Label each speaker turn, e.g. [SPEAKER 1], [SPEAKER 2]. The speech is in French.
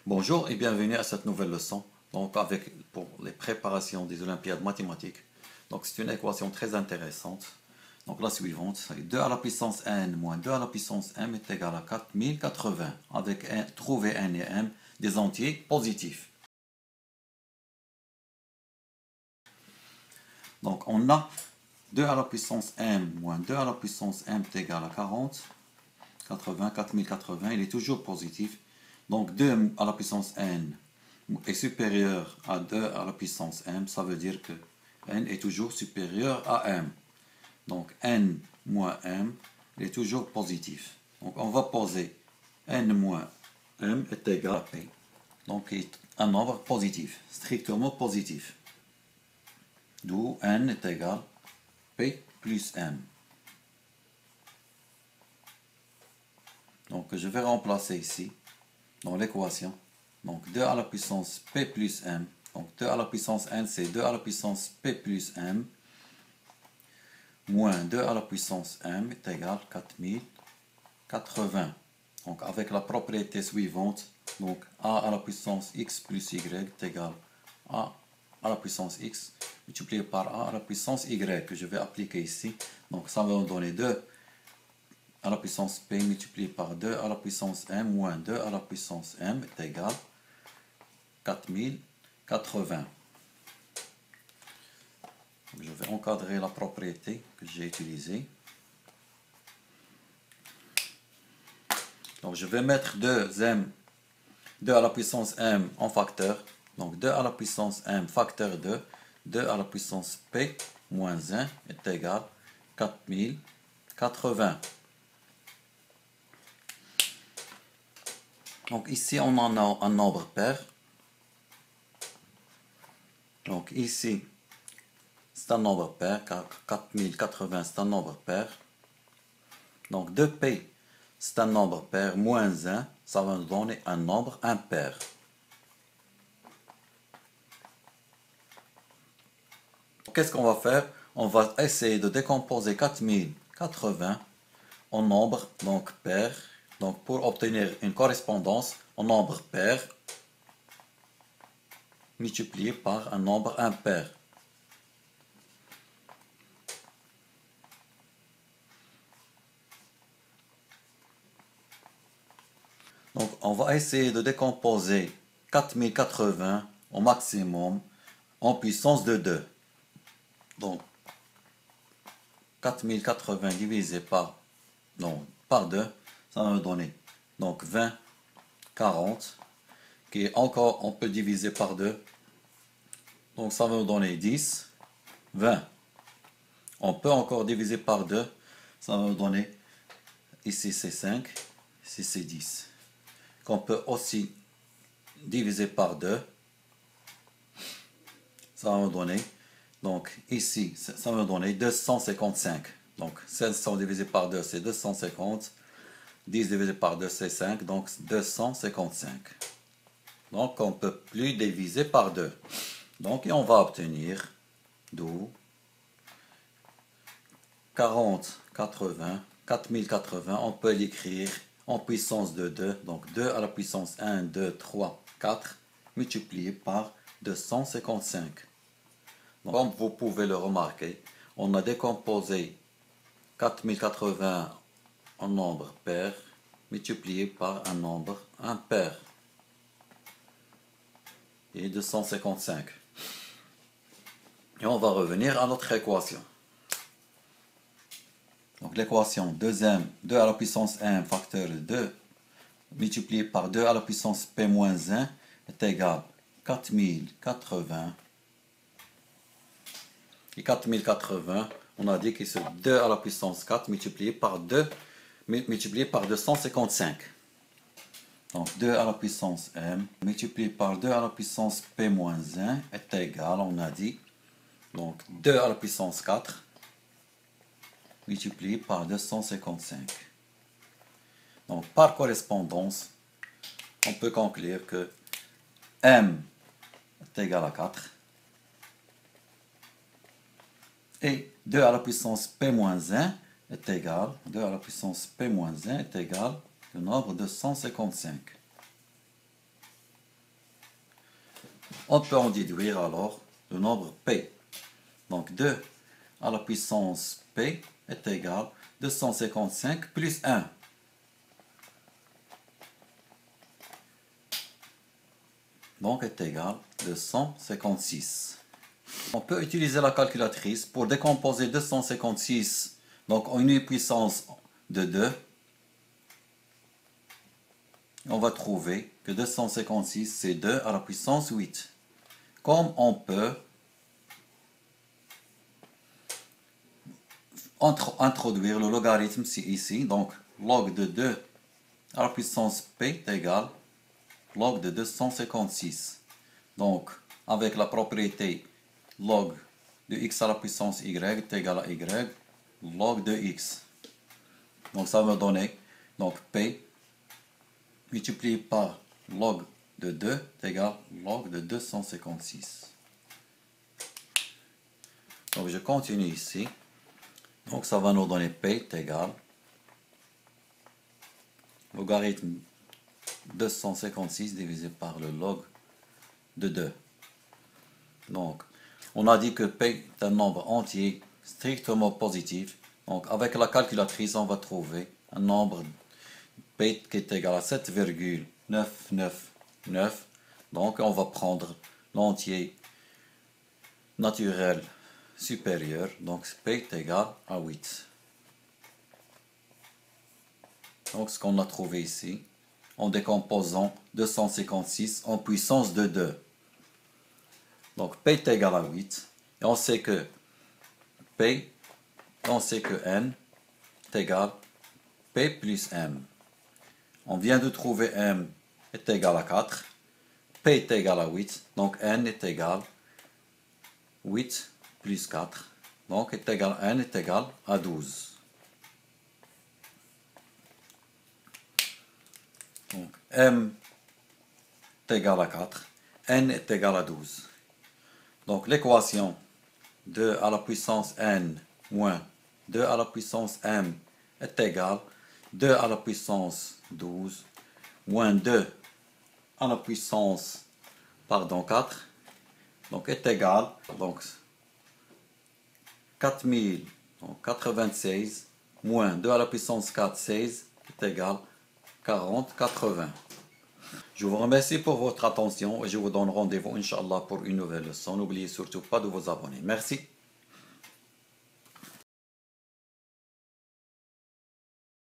[SPEAKER 1] Bonjour et bienvenue à cette nouvelle leçon. Pour les préparations des Olympiades mathématiques. Donc c'est une équation très intéressante. Donc la suivante, c'est 2 à la puissance n moins 2 à la puissance m est égal à 4080 avec trouver n et m des entiers positifs. Donc on a 2 à la puissance m moins 2 à la puissance m est égal à 4080, il est toujours positif. Donc 2 à la puissance n est supérieur à 2 à la puissance m, ça veut dire que n est toujours supérieur à m. Donc n moins m est toujours positif. Donc on va poser n moins m est égal à p. Donc un nombre positif, strictement positif. D'où n est égal à p plus m. Donc je vais remplacer ici dans l'équation. Donc 2 à la puissance p plus m. Donc 2 à la puissance n, c'est 2 à la puissance p plus m. Moins 2 à la puissance m est égal à 4080. Donc avec la propriété suivante, donc a à la puissance x plus y est égal à la puissance x multiplié par a à la puissance y que je vais appliquer ici. Donc ça va nous donner 2 à la puissance p multiplié par 2 à la puissance m moins 2 à la puissance m est égal à 4080. Je vais encadrer la propriété que j'ai utilisée. Donc je vais mettre 2 à la puissance m en facteur. Donc 2 à la puissance m facteur 2, 2 à la puissance p moins 1 est égal à 4080. Donc ici on en a un nombre pair. Donc ici c'est un nombre pair, car 4080 c'est un nombre pair. Donc 2p c'est un nombre pair, moins 1, ça va nous donner un nombre impair. Qu'est-ce qu'on va faire? On va essayer de décomposer 4080 en nombre donc pair. Donc pour obtenir une correspondance en nombre pair multiplié par un nombre impair. Donc on va essayer de décomposer 4080 au maximum en puissance de 2. Donc 4080 divisé par 2, ça va me donner donc 20, 40, qui est encore, on peut diviser par 2. Donc ça va nous donner 10, 20. On peut encore diviser par 2, ça va nous donner, ici c'est 5, ici c'est 10. Qu'on peut aussi diviser par 2, ça va me donner, donc ici, ça va me donner 255. Donc 500 divisé par 2, c'est 250. 10 divisé par 2, c'est 5, donc 255. Donc on ne peut plus diviser par 2. Donc on va obtenir d'où 4080, on peut l'écrire en puissance de 2. Donc 2 à la puissance 1, 2, 3, 4, multiplié par 255. Donc, comme vous pouvez le remarquer, on a décomposé 4080 en nombre pair multiplié par un nombre impair. Et 255. Et on va revenir à notre équation. Donc l'équation 2 à la puissance m facteur 2 multiplié par 2 à la puissance p moins 1 est égal à 4080. Et 4080, on a dit que c'est 2 à la puissance 4 multiplié par 255. Donc 2 à la puissance m multiplié par 2 à la puissance p moins 1 est égal, on a dit, donc 2 à la puissance 4 multiplié par 255. Donc par correspondance, on peut conclure que m est égal à 4 et 2 à la puissance p moins 1 est égal, 2 à la puissance p moins 1 est égal au nombre de 155. On peut en déduire alors le nombre P. Donc 2 à la puissance P est égal à 255 plus 1. Donc est égal à 256. On peut utiliser la calculatrice pour décomposer 256 donc en une puissance de 2. On va trouver que 256 c'est 2 à la puissance 8. Comme on peut introduire le logarithme ici, donc log de 2 à la puissance P est égal à log de 256. Donc avec la propriété log de x à la puissance y est égal à y log de x. Donc ça va me donner donc P multiplié par log de 2 est égal à log de 256. Donc je continue ici. Donc ça va nous donner P est égal logarithme 256 divisé par le log de 2. Donc on a dit que P est un nombre entier strictement positif. Donc avec la calculatrice on va trouver un nombre P qui est égal à 7,999. Donc on va prendre l'entier naturel supérieur. Donc P est égal à 8. Donc ce qu'on a trouvé ici en décomposant 256 en puissance de 2. Donc P est égal à 8. Et on sait que P, on sait que N est égal à P plus M. On vient de trouver M est égal à 4. P est égal à 8. Donc N est égal à 8 plus 4. Donc N est égal à 12. Donc M est égal à 4. N est égal à 12. Donc l'équation 2 à la puissance N moins 2 à la puissance M est égal à 2 à la puissance 12 moins 2 à la puissance 4. Donc est égal donc 4096 moins 2 à la puissance 4, 16 est égal à 4080. Je vous remercie pour votre attention et je vous donne rendez-vous, Inch'Allah, pour une nouvelle leçon. N'oubliez surtout pas de vous abonner. Merci.